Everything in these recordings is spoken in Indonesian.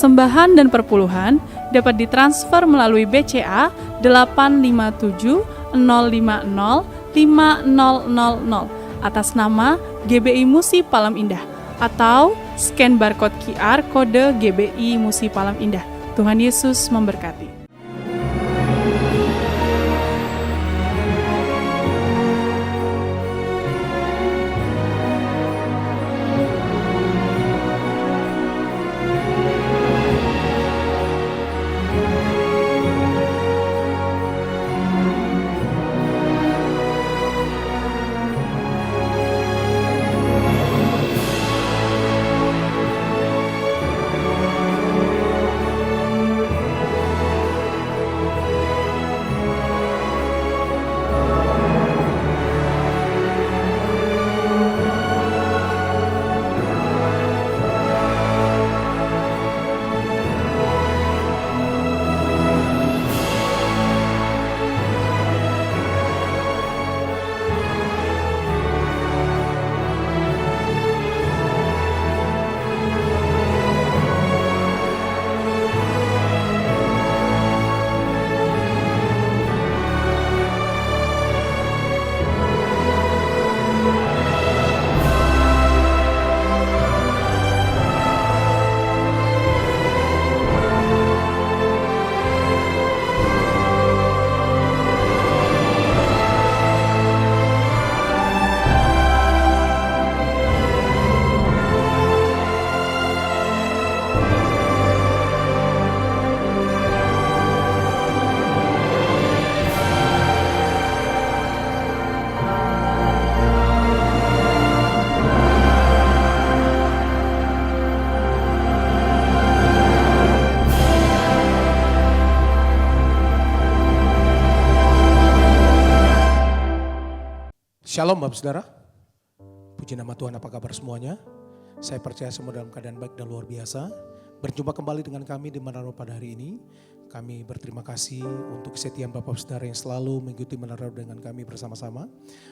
persembahan dan perpuluhan dapat ditransfer melalui BCA 857 050 5000 atas nama GBI Musi Palam Indah atau scan barcode QR kode GBI Musi Palam Indah. Tuhan Yesus memberkati. Shalom Bapak Saudara, puji nama Tuhan, apa kabar semuanya? Saya percaya semua dalam keadaan baik dan luar biasa. Berjumpa kembali dengan kami di Menara pada hari ini. Kami berterima kasih untuk kesetiaan Bapak Saudara yang selalu mengikuti Menara dengan kami bersama-sama.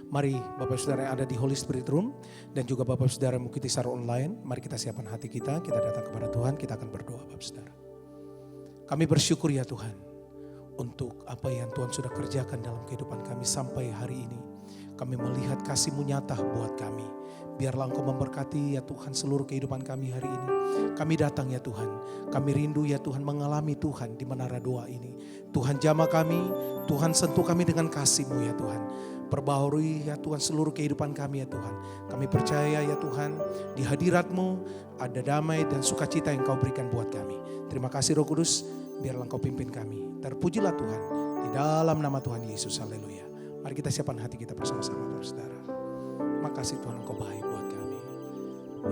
Mari Bapak Saudara yang ada di Holy Spirit Room dan juga Bapak Saudara yang mengikuti secara online, mari kita siapkan hati kita datang kepada Tuhan, kita akan berdoa Bapak Saudara. Kami bersyukur ya Tuhan untuk apa yang Tuhan sudah kerjakan dalam kehidupan kami sampai hari ini. Kami melihat kasih-Mu nyata buat kami. Biarlah Engkau memberkati ya Tuhan seluruh kehidupan kami hari ini. Kami datang ya Tuhan. Kami rindu ya Tuhan mengalami Tuhan di menara doa ini. Tuhan jamah kami, Tuhan sentuh kami dengan kasih-Mu ya Tuhan. Perbaharui ya Tuhan seluruh kehidupan kami ya Tuhan. Kami percaya ya Tuhan di hadirat-Mu ada damai dan sukacita yang Kau berikan buat kami. Terima kasih Roh Kudus, biarlah Engkau pimpin kami. Terpujilah Tuhan di dalam nama Tuhan Yesus. Haleluya. Mari kita siapkan hati kita bersama-sama Bapak Saudara. Makasih Tuhan Engkau baik buat kami.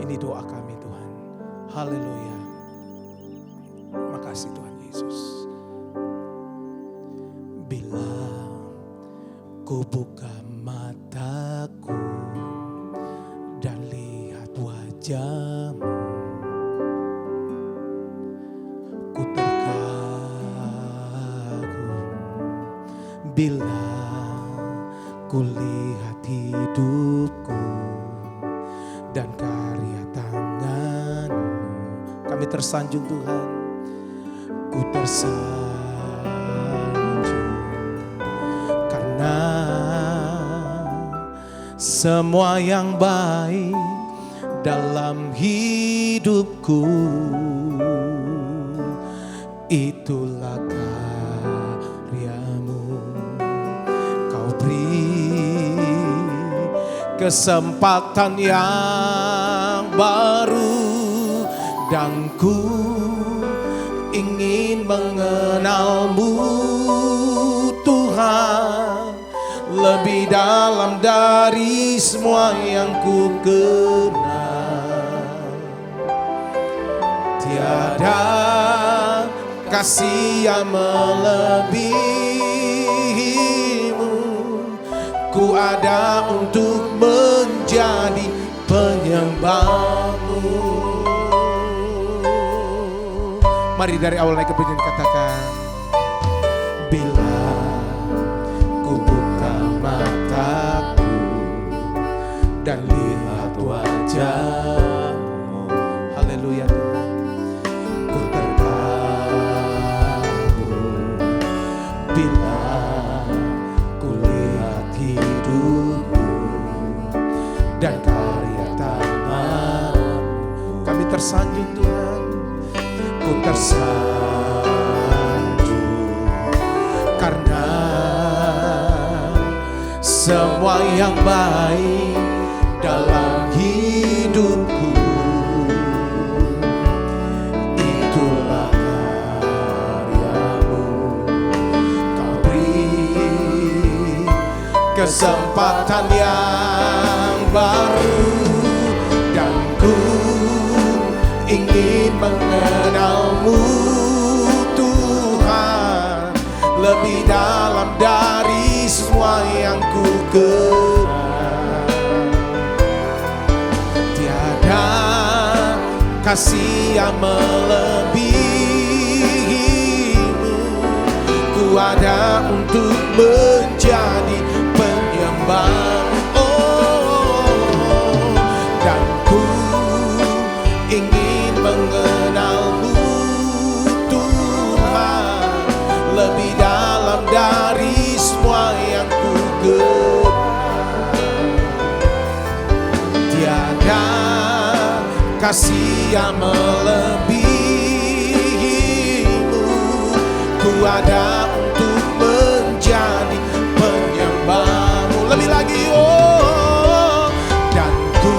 Ini doa kami Tuhan. Haleluya. Makasih Tuhan Yesus. Bila ku buka mataku dan lihat wajah-Mu, ku terkagum. Bila ku lihat hidupku dan karya tangan-Mu, kami tersanjung Tuhan, ku tersanjung karena semua yang baik dalam hidupku itulah kesempatan yang baru dan ku ingin mengenal-Mu Tuhan lebih dalam dari semua yang ku kenal. Tiada kasih yang melebihi-Mu, ku ada untuk menjadi penyembah-Mu. Mari dari awal naik ke pujian katakan, bila ku buka mataku dan lihat wajah-Mu, haleluya Tuhan, ku terkagum. tersanjung Tuhan, ku tersanjung karena semua yang baik dalam hidupku itulah karyamu. Kau beri kesempatan yang baru dan ku ingin mengenalmu Tuhan lebih dalam dari semua yang ku kenal. Tiada kasih yang melebihimu, ku ada untuk menjadi penyembah. Dan ku ingin mengenalmu Tuhan lebih dalam dari semua yang ku kenal. Tiada kasih yang melebihimu, ku ada untuk menjadi penyembahmu. Lebih lagi dan ku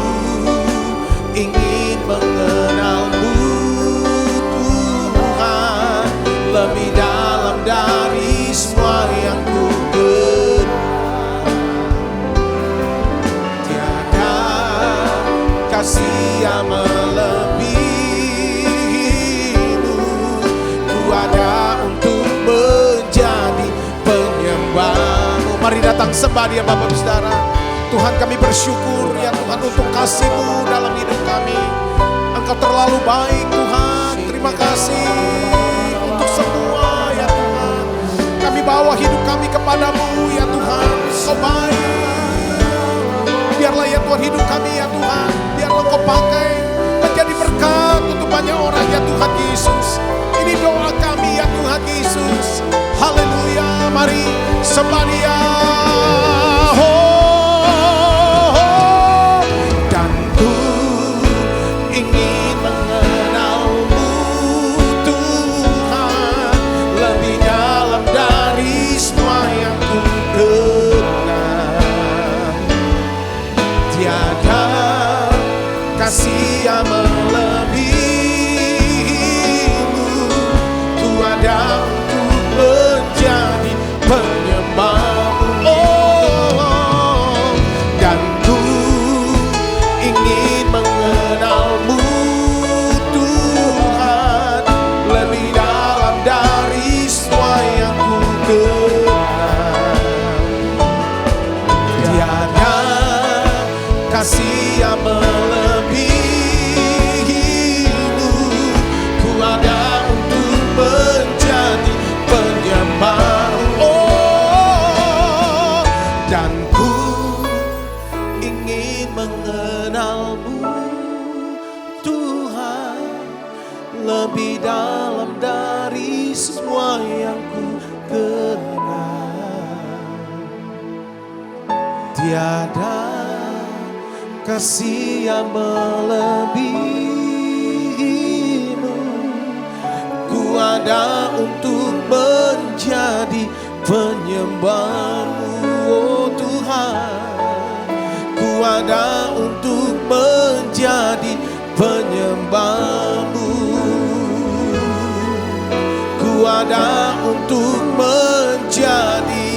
ingin mengenalmu Tuhan lebih dalam dari semua yang ku kenal. Tiada kasih yang melebihimu, ku ada untuk menjadi penyembahmu. Mari datang sembah Dia Bapak Saudara. Tuhan, kami bersyukur ya Tuhan untuk kasih-Mu dalam hidup kami. Engkau terlalu baik Tuhan. Terima kasih untuk semua ya Tuhan. Kami bawa hidup kami kepadamu ya Tuhan. Engkau baik. Biarlah ya Tuhan hidup kami ya Tuhan, biarlah Engkau pakai menjadi berkat untuk banyak orang ya Tuhan Yesus. Ini doa kami ya Tuhan Yesus. Haleluya. Mari sembah Dia. Kasih yang melebihimu, ku ada untuk menjadi penyembahmu. Dan ku ingin mengenalmu Tuhan lebih dalam dari semua yang ku kenal. Tiada kasih yang lebih dalam dari semua yang ku kenal. Tiada kasih yang melebihimu, ku ada untuk menjadi penyembahmu. Oh Tuhan, ku ada untuk menjadi penyembahmu. Ku ada untuk menjadi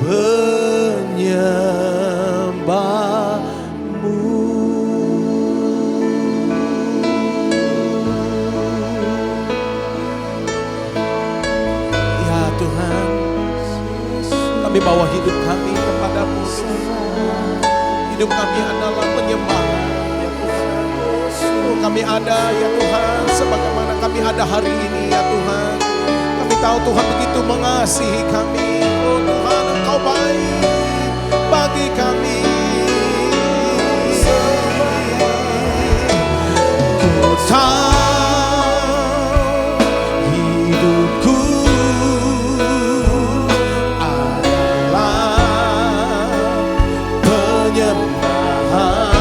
penyembahmu. Ya Tuhan, kami bawa hidup kami kepadamu. Hidup kami adalah penyembahan ya Tuhan. Kami ada ya Tuhan, sebagaimana kami ada hari ini ya Tuhan. Kami tahu Tuhan begitu mengasihi kami. Oh Tuhan, Engkau baik bagi kami. Ku tahu hidupku adalah penyembahan.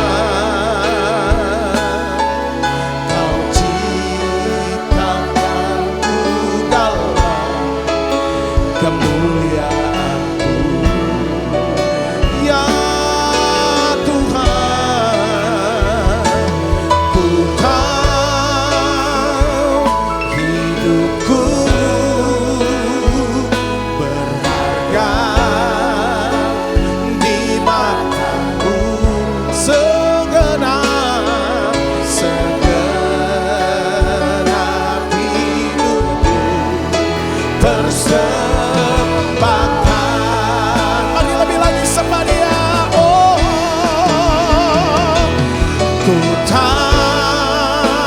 Ku tahu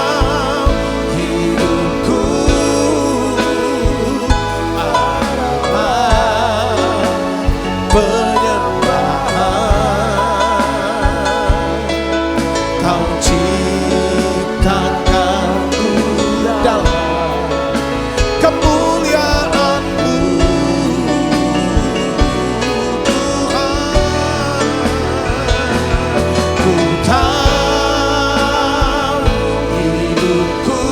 hidupku adalah penyembahan. Kau ciptakanku dalam kemuliaan-Mu, Tuhan. Ku tahu hidupku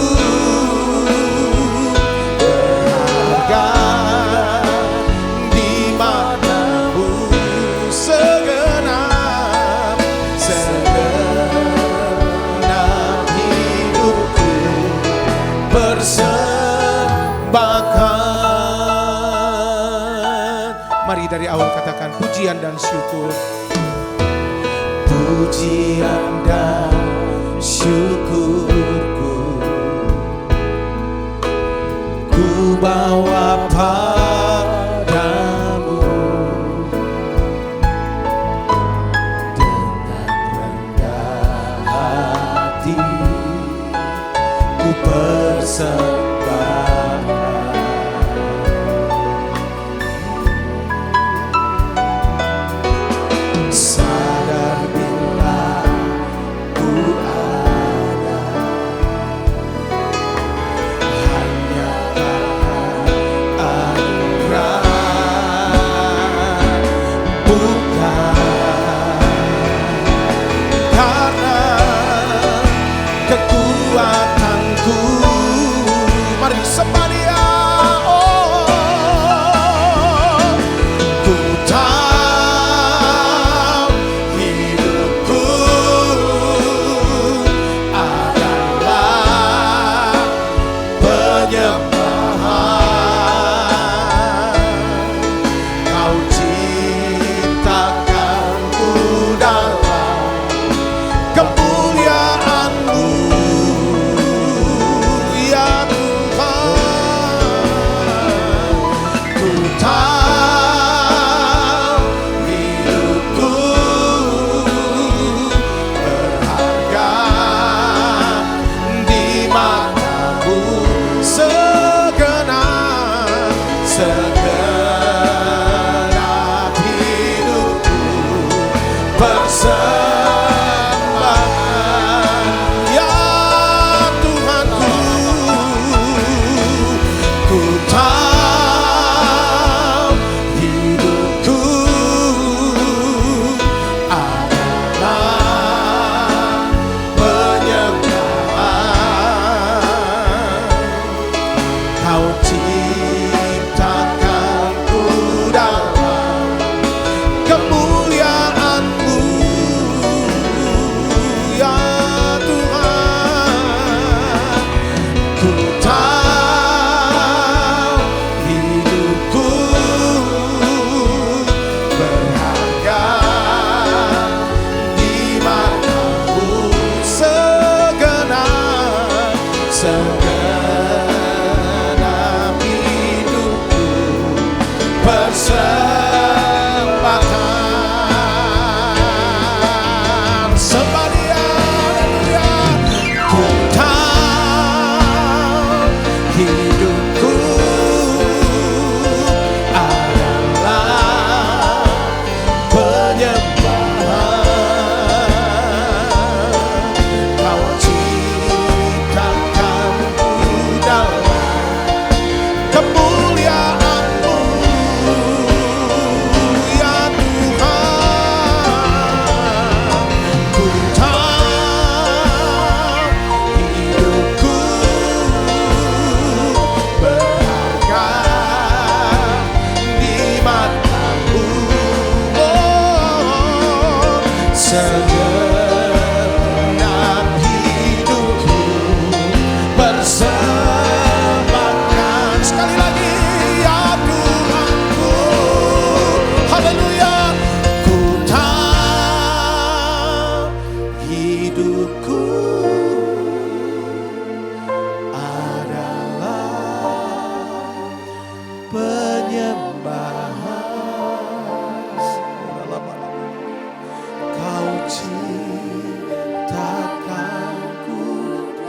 berharga di mata-Mu, segenap hidupku persembahkan. Mari dari awal katakan pujian dan syukur. Pujian dan syukurku ku bawa padamu dengan rendah hati. Ku persembahkan sadar bila ku ada hanya karena anugerah, bukan karena kekuatanku.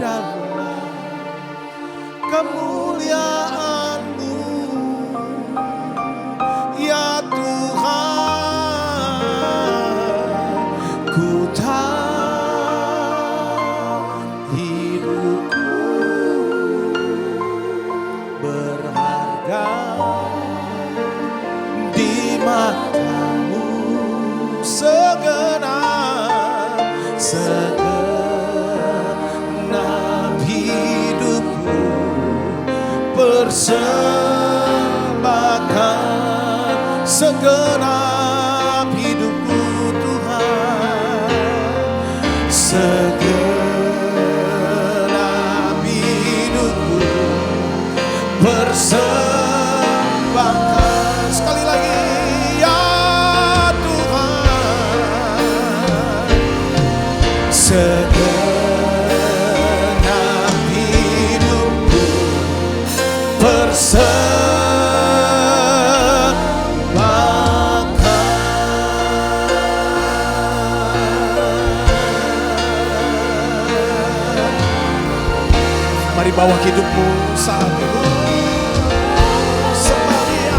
dalam kemuliaan-Mu, ya Tuhan. Ku tahu hidupku berharga di mata-Mu, segenap hidupku persembahkan, segenap hidupku Tuhan, segenap hidupku persembahkan. Sekali lagi, ya Tuhan, segenap hidupku persembahkan. Mari bawa hidupmu saat ini. Sembah Dia,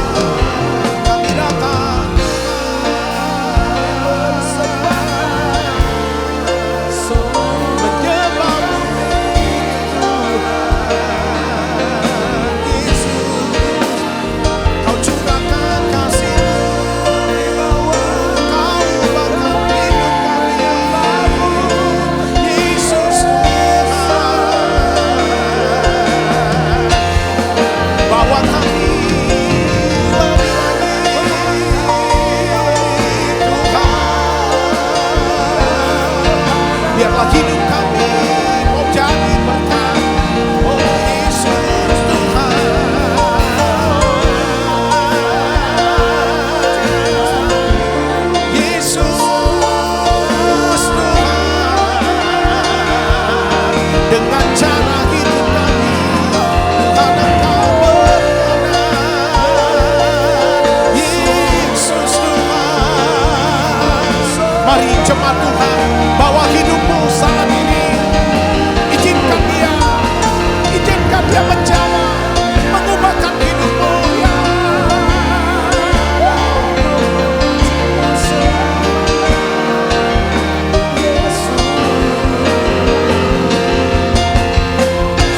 kami datang menyembah-Mu Tuhan Yesus. Kau curahkan kasih-Mu, Kau ubahkan hidup kami, Yesus Tuhan. Bawa kami lebih lagi Tuhan. Biarlah hidup kami mau jadi berkat, oh Yesus Tuhan. Yesus Tuhan, dengan cara hidup kami Tuhan Engkau berkenan. Yesus Tuhan, mari jemaat Tuhan, bawa hidupmu saat ini. Izinkan Dia menjawab, mengubahkan hidupmu, ya.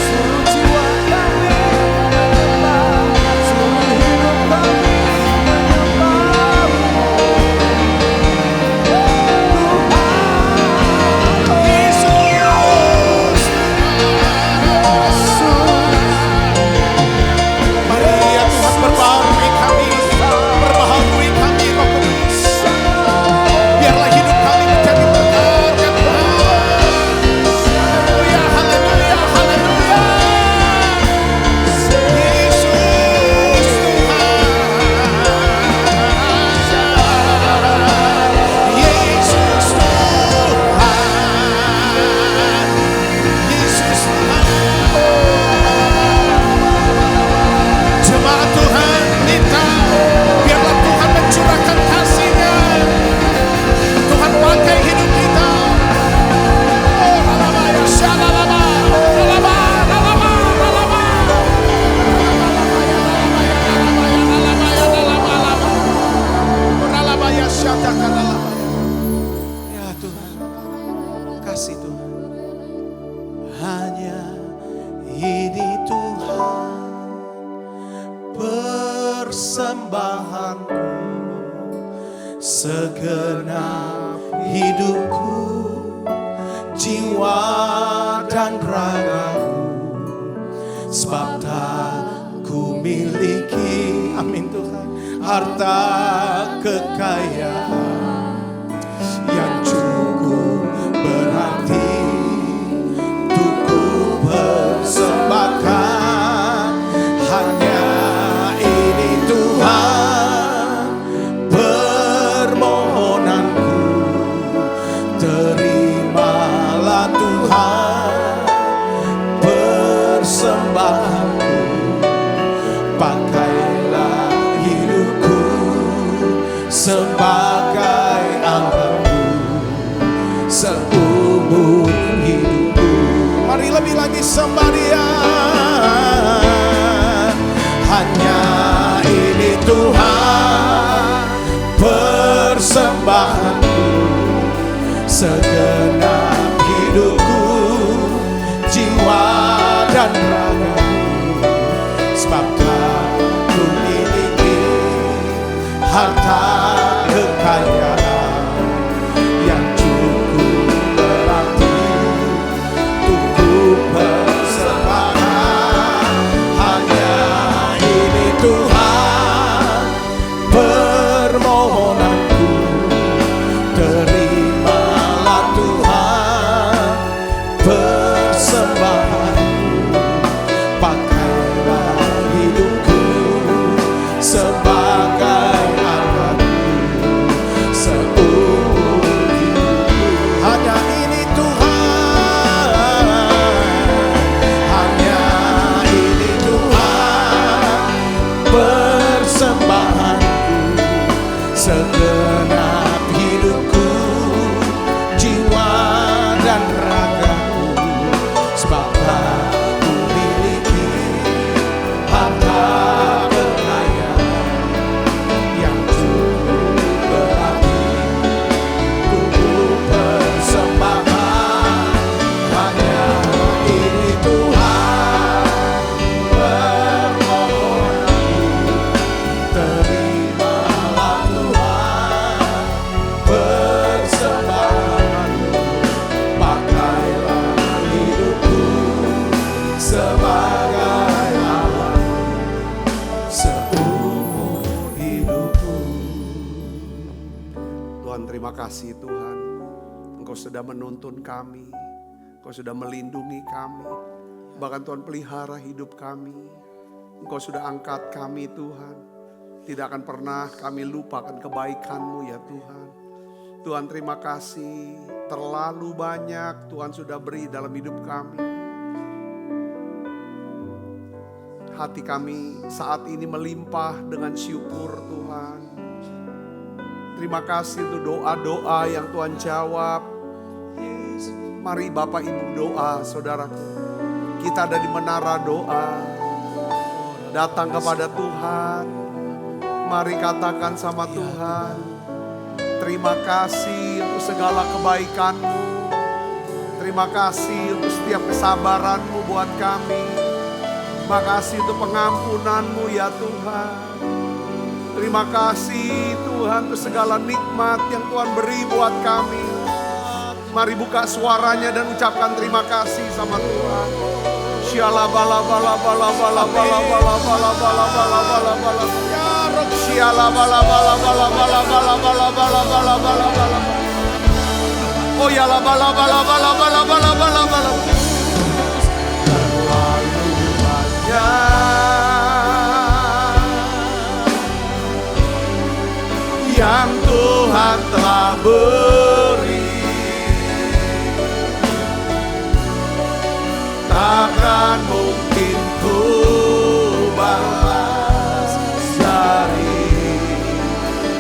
Seluruh jiwa kami menyembah, seluruh hidup kami menyembah-Mu. Yesus, mari ya Tuhan, perbaharui kami, Roh Kudus. Biarlah hidup kami menjadi berkat, ya Tuhan. Haleluya, haleluya, haleluya. Yesus Tuhan, Yesus Tuhan, Yesus Tuhan. Jemaat Tuhan minta, biarlah Tuhan mencurahkan kasih-Nya. Tuhan pakai hidup kita. Oh, lalaba, ya shalalaba, lalaba, lalaba, lalaba. Lalaba, ya syataka, lalaba. Ya Tuhan, kasih Tuhan. Hanya ini Tuhan persembahanku, segenap hidupku, jiwa dan ragaku, sebab tak ku miliki, amin Tuhan, harta kekayaan yang cukup berarti untuk ku persembahkan. Hanya ini Tuhan permohonanku, terimalah Tuhan persembahanku. Pakailah hidupku sembah sembah Dia. Hanya ini Tuhan persembahanku, segenap hidupku, jiwa dan ragaku. Sebab Ku miliki harta kekayaan yang cukup berarti untuk persembahan. Hanya ini Tuhan permohonanku, terimalah Tuhan persembahanku. Pakailah hidupku sebagai alatku seumur hidupku. Hanya ini Tuhan, hanya ini Tuhan persembahanku, segenap hidupku, jiwa dan ragaku. Sebab Ku miliki harta kekayaan yang cukup berarti untuk persembahan. Hanya ini Tuhan permohonanku, terimalah Tuhan persembahanku. Pakailah hidupku sebagai alatku seumur hidupku. Tuhan, terima kasih Tuhan. Engkau sudah menuntun kami, Engkau sudah melindungi kami, bahkan Tuhan pelihara hidup kami. Engkau sudah angkat kami Tuhan. Tidak akan pernah kami lupakan kebaikan-Mu ya Tuhan. Tuhan, terima kasih, terlalu banyak Tuhan sudah beri dalam hidup kami. Hati kami saat ini melimpah dengan syukur Tuhan. Terima kasih untuk doa-doa yang Tuhan jawab. Mari Bapak Ibu doa saudaraku. Kita ada di menara doa. Datang kepada Tuhan. Mari katakan sama Tuhan, terima kasih untuk segala kebaikan-Mu. Terima kasih untuk setiap kesabaran-Mu buat kami. Terima kasih untuk pengampunan-Mu ya Tuhan. Terima kasih Tuhan untuk segala nikmat yang Tuhan beri buat kami. Mari buka suaranya dan ucapkan terima kasih sama Tuhan. Shala bala bala bala bala bala bala bala bala bala bala bala. Shala bala bala bala bala bala bala bala bala bala bala. Oh ya la bala bala bala bala bala bala bala. Terlalu banyak yang Tuhan telah beri, takkan mungkin ku balas dari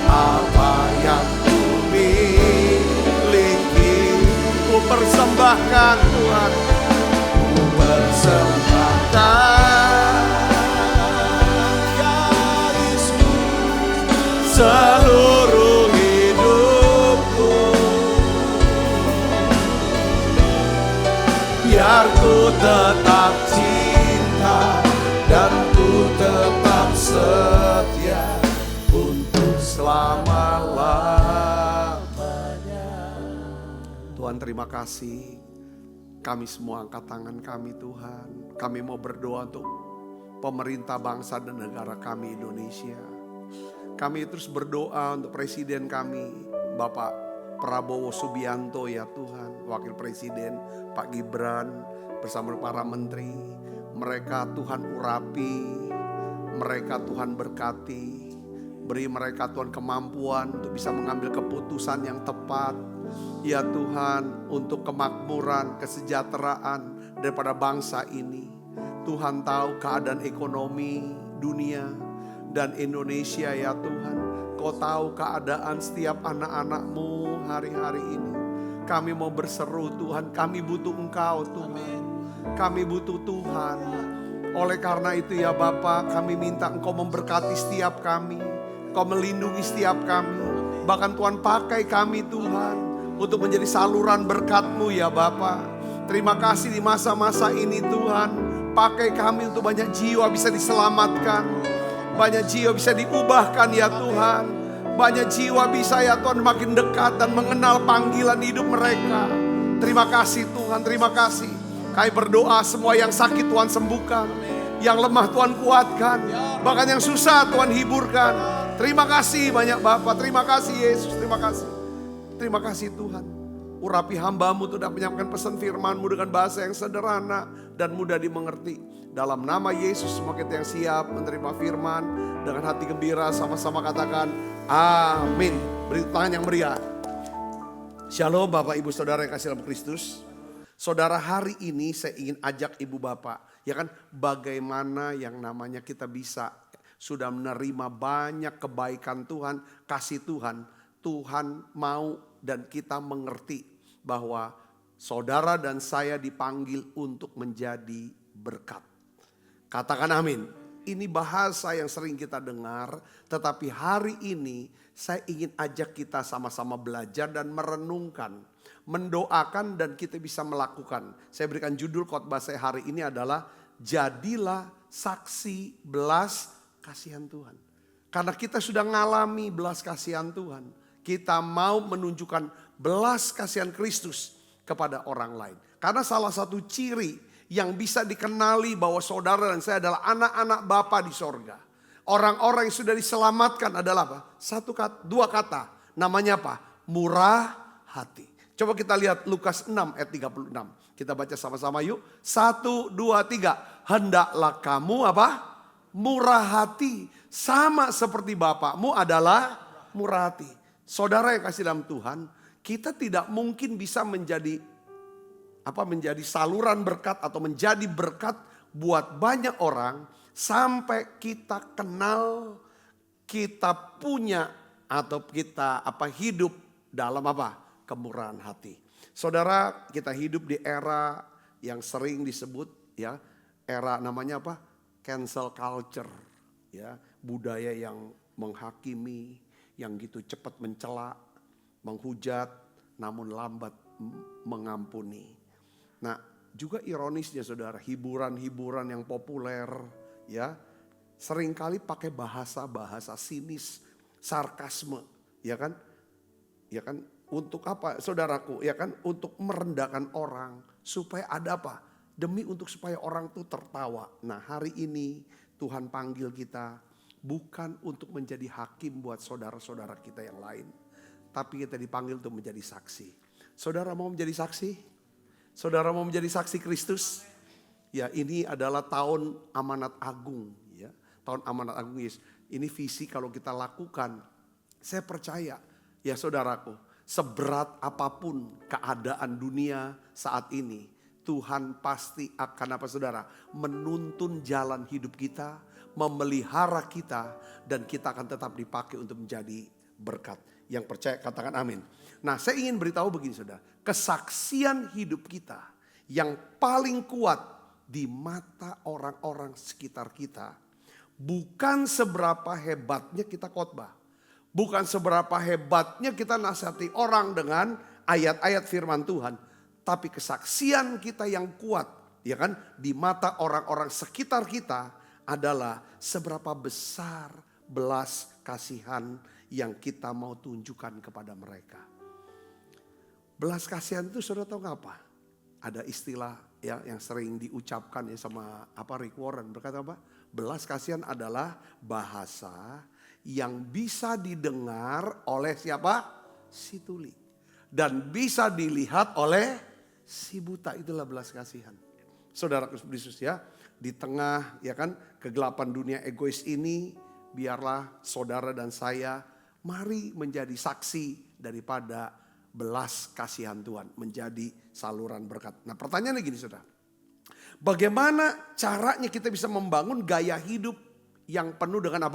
apa yang ku miliki. Ku persembahkan Tuhan, ku persembahkan ya Yesus seluruh hidupku. Biar ku tetap cinta dan ku tetap setia untuk selama-lamanya. Tuhan, terima kasih. Kami semua angkat tangan kami Tuhan. Kami mau berdoa untuk pemerintah bangsa dan negara kami Indonesia. Kami terus berdoa untuk presiden kami Bapak Prabowo Subianto ya Tuhan. Wakil Presiden Pak Gibran bersama para menteri. Mereka Tuhan urapi, mereka Tuhan berkati. Beri mereka Tuhan kemampuan untuk bisa mengambil keputusan yang tepat. Ya Tuhan, untuk kemakmuran, kesejahteraan daripada bangsa ini. Tuhan tahu keadaan ekonomi dunia dan Indonesia ya Tuhan. Kau tahu keadaan setiap anak-anak-Mu hari-hari ini. Kami mau berseru Tuhan, kami butuh Engkau Tuhan. Kami butuh Tuhan. Oleh karena itu ya Bapa, kami minta Engkau memberkati setiap kami. Engkau melindungi setiap kami. Bahkan Tuhan pakai kami Tuhan untuk menjadi saluran berkat-Mu ya Bapa. Terima kasih di masa-masa ini Tuhan. Pakai kami untuk banyak jiwa bisa diselamatkan. Banyak jiwa bisa diubahkan ya Tuhan. Banyak jiwa bisa ya Tuhan makin dekat dan mengenal panggilan hidup mereka. Terima kasih Tuhan, terima kasih. Kami berdoa semua yang sakit Tuhan sembuhkan. Yang lemah Tuhan kuatkan. Bahkan yang susah Tuhan hiburkan. Terima kasih banyak Bapak, terima kasih Yesus, terima kasih. Terima kasih Tuhan. Urapi hamba-Mu untuk menyampaikan pesan firman-Mu dengan bahasa yang sederhana dan mudah dimengerti. Dalam nama Yesus semua kita yang siap menerima firman dengan hati gembira sama-sama katakan amin. Beri tangan yang meriah. Shalom Bapak Ibu Saudara yang kasih dalam Kristus. Saudara, hari ini saya ingin ajak Ibu Bapak, ya kan, bagaimana yang namanya kita bisa sudah menerima banyak kebaikan Tuhan, kasih Tuhan. Tuhan mau dan kita mengerti bahwa saudara dan saya dipanggil untuk menjadi berkat. Katakan amin. Ini bahasa yang sering kita dengar, tetapi hari ini saya ingin ajak kita sama-sama belajar dan merenungkan, mendoakan dan kita bisa melakukan. Saya berikan judul khotbah saya hari ini adalah jadilah saksi belas kasihan Tuhan. Karena kita sudah mengalami belas kasihan Tuhan, kita mau menunjukkan belas kasihan Kristus kepada orang lain. Karena salah satu ciri yang bisa dikenali bahwa saudara dan saya adalah anak-anak Bapa di sorga. Orang-orang yang sudah diselamatkan adalah apa? Dua kata. Namanya apa? Murah hati. Coba kita lihat Lukas 6 ayat 36. Kita baca sama-sama yuk. 1, 2, 3. Hendaklah kamu apa? Murah hati. Sama seperti Bapamu adalah murah hati. Saudara yang kasih dalam Tuhan, kita tidak mungkin bisa menjadi saluran berkat atau menjadi berkat buat banyak orang sampai kita kenal, kita punya atau kita hidup dalam kemurahan hati. Saudara, kita hidup di era yang sering disebut ya, era namanya cancel culture, ya, budaya yang menghakimi, yang gitu cepat mencela, menghujat, namun lambat mengampuni. Nah, juga ironisnya saudara, hiburan-hiburan yang populer ya seringkali pakai bahasa-bahasa sinis, sarkasme, ya kan? Ya kan? Untuk apa, saudaraku? Ya kan? Untuk merendahkan orang supaya ada apa? Demi supaya orang tuh tertawa. Nah, hari ini Tuhan panggil kita bukan untuk menjadi hakim buat saudara-saudara kita yang lain, tapi kita dipanggil untuk menjadi saksi. Saudara mau menjadi saksi? Saudara mau menjadi saksi Kristus? Ya, ini adalah tahun amanat agung, ya. Tahun amanat agung, yes. Ini visi kalau kita lakukan. Saya percaya, ya saudaraku, seberat apapun keadaan dunia saat ini, Tuhan pasti akan saudara? Menuntun jalan hidup kita, memelihara kita, dan kita akan tetap dipakai untuk menjadi berkat. Yang percaya katakan amin. Nah, saya ingin beritahu begini saudara, kesaksian hidup kita yang paling kuat di mata orang-orang sekitar kita bukan seberapa hebatnya kita khotbah, bukan seberapa hebatnya kita nasihati orang dengan ayat-ayat firman Tuhan, tapi kesaksian kita yang kuat, ya kan, di mata orang-orang sekitar kita adalah seberapa besar belas kasihan yang kita mau tunjukkan kepada mereka. Belas kasihan itu saudara tahu nggak apa? Ada istilah ya yang sering diucapkan ya sama Rick Warren, berkata apa? Belas kasihan adalah bahasa yang bisa didengar oleh siapa? Si tuli. Dan bisa dilihat oleh si buta, itulah belas kasihan. Saudara Kristus ya, di tengah ya kan kegelapan dunia egois ini, biarlah saudara dan saya mari menjadi saksi daripada belas kasihan Tuhan, menjadi saluran berkat. Nah, pertanyaannya gini saudara, bagaimana caranya kita bisa membangun gaya hidup yang penuh dengan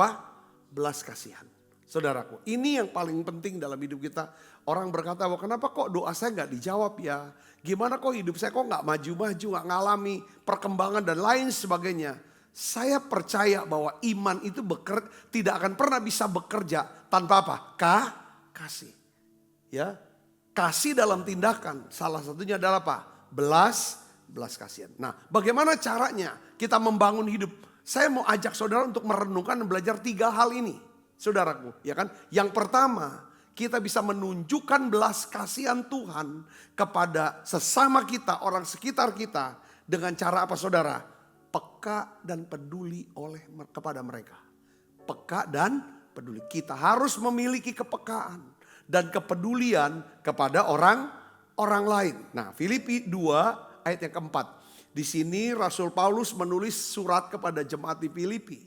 belas kasihan? Saudaraku, ini yang paling penting dalam hidup kita. Orang berkata, wah kenapa kok doa saya nggak dijawab ya? Gimana kok hidup saya kok nggak maju-maju, nggak ngalami perkembangan dan lain sebagainya. Saya percaya bahwa iman itu tidak akan pernah bisa bekerja tanpa apa? Kasih. Ya, kasih dalam tindakan. Salah satunya adalah apa? Belas kasihan. Nah, bagaimana caranya kita membangun hidup? Saya mau ajak saudara untuk merenungkan dan belajar 3 hal ini. Saudaraku, ya kan? Yang pertama, kita bisa menunjukkan belas kasihan Tuhan kepada sesama kita, orang sekitar kita dengan cara apa saudara? Peka dan peduli kepada mereka. Peka dan peduli. Kita harus memiliki kepekaan dan kepedulian kepada orang lain. Nah, Filipi 2 ayat yang keempat. Di sini Rasul Paulus menulis surat kepada jemaat di Filipi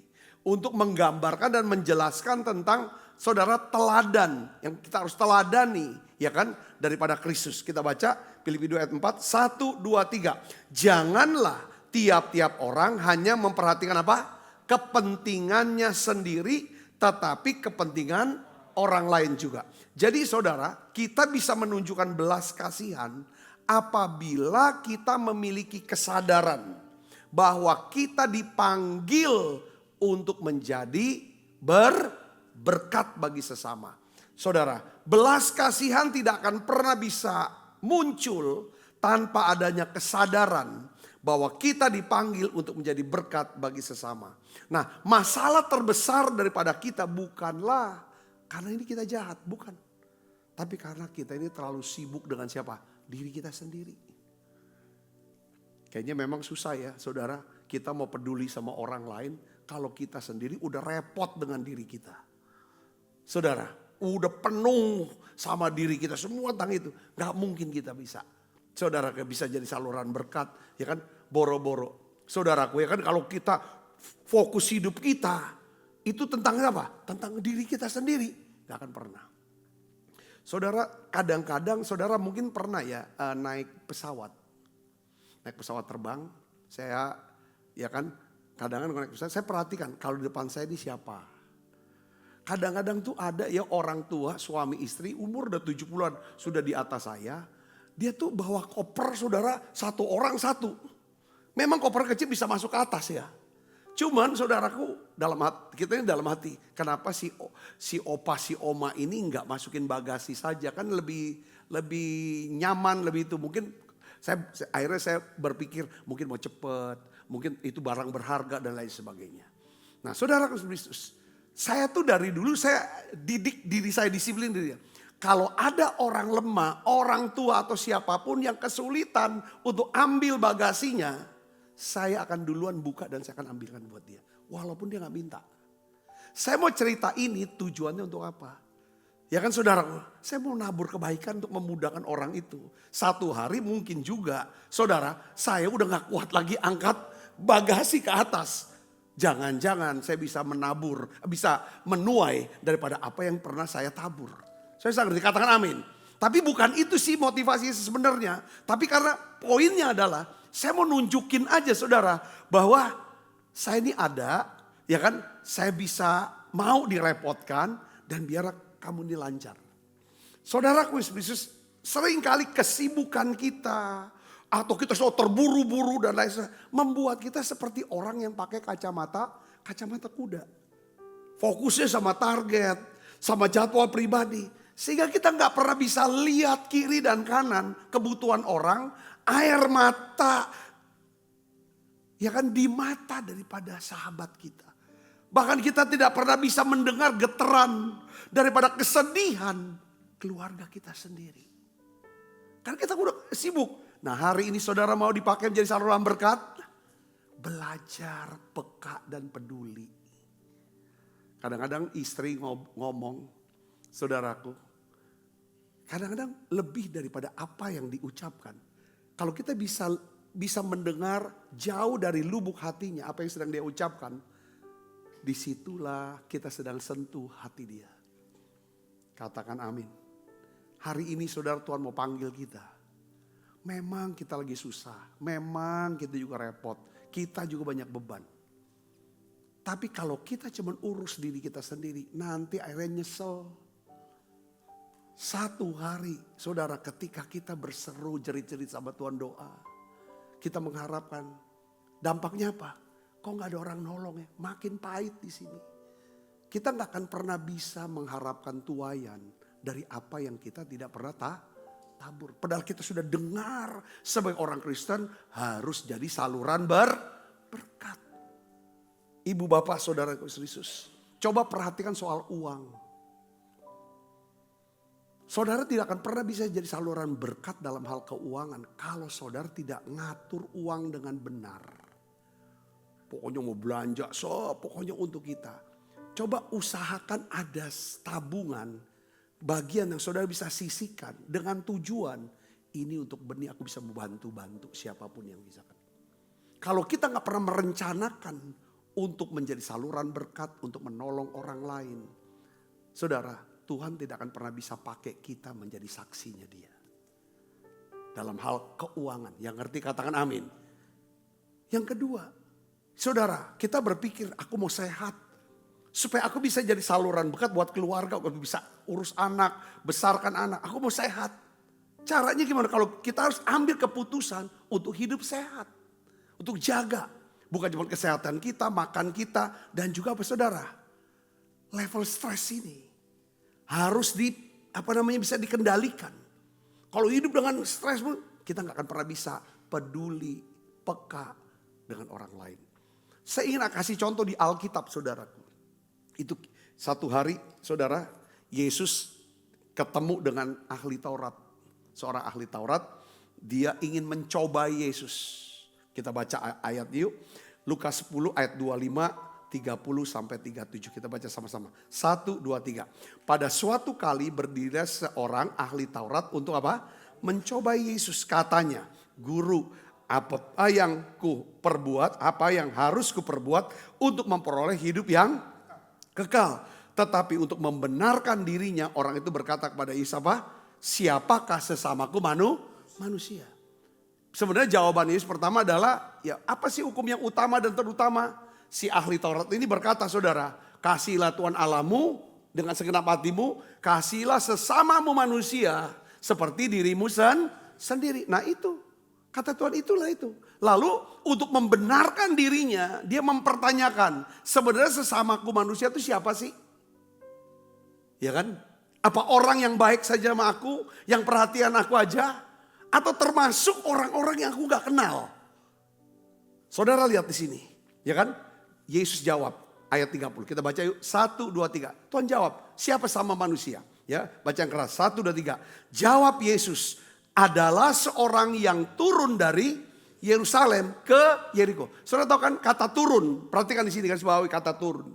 untuk menggambarkan dan menjelaskan tentang saudara teladan yang kita harus teladani, ya kan, daripada Kristus. Kita baca Filipi 2 ayat 4, 1, 2, 3. Janganlah tiap-tiap orang hanya memperhatikan apa? Kepentingannya sendiri, tetapi kepentingan orang lain juga. Jadi saudara, kita bisa menunjukkan belas kasihan apabila kita memiliki kesadaran bahwa kita dipanggil untuk menjadi berkat bagi sesama. Saudara, belas kasihan tidak akan pernah bisa muncul tanpa adanya kesadaran bahwa kita dipanggil untuk menjadi berkat bagi sesama. Nah, masalah terbesar daripada kita bukanlah karena ini kita jahat, bukan. Tapi karena kita ini terlalu sibuk dengan siapa? Diri kita sendiri. Kayaknya memang susah ya saudara, kita mau peduli sama orang lain kalau kita sendiri udah repot dengan diri kita. Saudara, udah penuh sama diri kita semua tentang itu. Gak mungkin kita bisa. Saudara bisa jadi saluran berkat, ya kan, boro-boro. Saudaraku, ya kan, kalau kita fokus hidup kita itu tentang apa? Tentang diri kita sendiri. Gak akan pernah. Saudara, kadang-kadang saudara mungkin pernah ya naik pesawat. Naik pesawat terbang, saya ya kan kadang-kadang naik pesawat, saya perhatikan kalau di depan saya ini siapa. Kadang-kadang tuh ada ya orang tua, suami istri umur udah 70-an sudah di atas saya. Dia tuh bawa koper saudara, satu orang satu. Memang koper kecil bisa masuk ke atas ya. Cuman saudaraku kita ini dalam hati. Kenapa si opa si oma ini nggak masukin bagasi saja, kan lebih nyaman, lebih itu. Mungkin akhirnya saya berpikir mungkin mau cepet, mungkin itu barang berharga dan lain sebagainya. Nah saudaraku Kristus, saya tuh dari dulu saya didik diri saya, disiplin diri. Kalau ada orang lemah, orang tua atau siapapun yang kesulitan untuk ambil bagasinya, saya akan duluan buka dan saya akan ambilkan buat dia. Walaupun dia gak minta. Saya mau cerita ini tujuannya untuk apa? Ya kan saudaraku, saya mau nabur kebaikan untuk memudahkan orang itu. Satu hari mungkin juga, saudara, saya udah gak kuat lagi angkat bagasi ke atas. Jangan-jangan saya bisa menabur, bisa menuai daripada apa yang pernah saya tabur. Saya sangat dikatakan amin. Tapi bukan itu sih motivasinya sebenarnya. Tapi karena poinnya adalah, saya mau nunjukin aja saudara, bahwa saya ini ada, ya kan, saya bisa mau direpotkan dan biar kamu ini lancar. Saudaraku Yesus, seringkali kesibukan kita atau kita selalu terburu-buru dan lain sebagainya membuat kita seperti orang yang pakai kacamata kuda. Fokusnya sama target, sama jadwal pribadi. Sehingga kita nggak pernah bisa lihat kiri dan kanan kebutuhan orang, air mata, ya kan, di mata daripada sahabat kita. Bahkan kita tidak pernah bisa mendengar getaran daripada kesedihan keluarga kita sendiri. Karena kita udah sibuk. Nah hari ini saudara mau dipakai menjadi saluran berkat. Belajar peka dan peduli. Kadang-kadang istri ngomong, saudaraku, kadang-kadang lebih daripada apa yang diucapkan. Kalau kita bisa mendengar jauh dari lubuk hatinya apa yang sedang dia ucapkan, disitulah kita sedang sentuh hati dia. Katakan amin. Hari ini saudara, Tuhan mau panggil kita. Memang kita lagi susah, memang kita juga repot, kita juga banyak beban. Tapi kalau kita cuma urus diri kita sendiri, nanti akhirnya nyesel. Satu hari, saudara, ketika kita berseru jerit-jerit sama Tuhan doa, kita mengharapkan dampaknya apa? Kok gak ada orang nolong ya? Makin pahit di sini. Kita gak akan pernah bisa mengharapkan tuaian dari apa yang kita tidak pernah tabur. Padahal kita sudah dengar sebagai orang Kristen harus jadi saluran berkat. Ibu bapak saudara Kristus, coba perhatikan soal uang. Saudara tidak akan pernah bisa jadi saluran berkat dalam hal keuangan kalau saudara tidak ngatur uang dengan benar. Pokoknya mau belanja, pokoknya untuk kita. Coba usahakan ada tabungan, bagian yang saudara bisa sisihkan dengan tujuan ini untuk benih aku bisa membantu siapapun yang bisa. Kalau kita gak pernah merencanakan untuk menjadi saluran berkat, untuk menolong orang lain. Saudara, Tuhan tidak akan pernah bisa pakai kita menjadi saksinya dia. Dalam hal keuangan, yang ngerti katakan amin. Yang kedua, saudara, kita berpikir aku mau sehat. Supaya aku bisa jadi saluran berkat buat keluarga, aku bisa urus anak, besarkan anak. Aku mau sehat. Caranya gimana? Kalau kita harus ambil keputusan untuk hidup sehat. Untuk jaga. Bukan cuma kesehatan kita, makan kita, dan juga apa saudara? Level stres ini harus bisa dikendalikan. Kalau hidup dengan stres pun kita nggak akan pernah bisa peduli, peka dengan orang lain. Saya ingin kasih contoh di Alkitab saudaraku. Itu satu hari saudara, Yesus ketemu dengan ahli Taurat. Seorang ahli Taurat, dia ingin mencobai Yesus. Kita baca ayat yuk. Lukas 10 ayat 25, 30 sampai 37. Kita baca sama-sama. 1, 2, 3. Pada suatu kali berdiri seorang ahli Taurat untuk apa? Mencobai Yesus. Katanya, Guru, apa yang ku perbuat, apa yang harus ku perbuat untuk memperoleh hidup yang kekal. Tetapi untuk membenarkan dirinya, orang itu berkata kepada Yesus apa? Siapakah sesamaku manusia? Sebenarnya jawaban Yesus pertama adalah, ya apa sih hukum yang utama dan terutama? Si ahli Taurat ini berkata saudara, kasihlah Tuhan Allahmu dengan segenap hatimu, kasihlah sesamamu manusia seperti dirimu sendiri. Nah itu, kata Tuhan itulah itu. Lalu untuk membenarkan dirinya, dia mempertanyakan, sebenarnya sesamaku manusia itu siapa sih? Ya kan? Apa orang yang baik saja sama aku, yang perhatian aku aja? Atau termasuk orang-orang yang aku gak kenal? Saudara lihat di sini, ya kan? Yesus jawab ayat 30. Kita baca yuk, 1, 2, 3. Tuhan jawab, siapa sama manusia? Ya, baca yang keras, 1, 2, 3. Jawab Yesus, adalah seorang yang turun dari Yerusalem ke Yeriko. Saudara tahu kan kata turun, perhatikan di sini garis bawahi kata turun.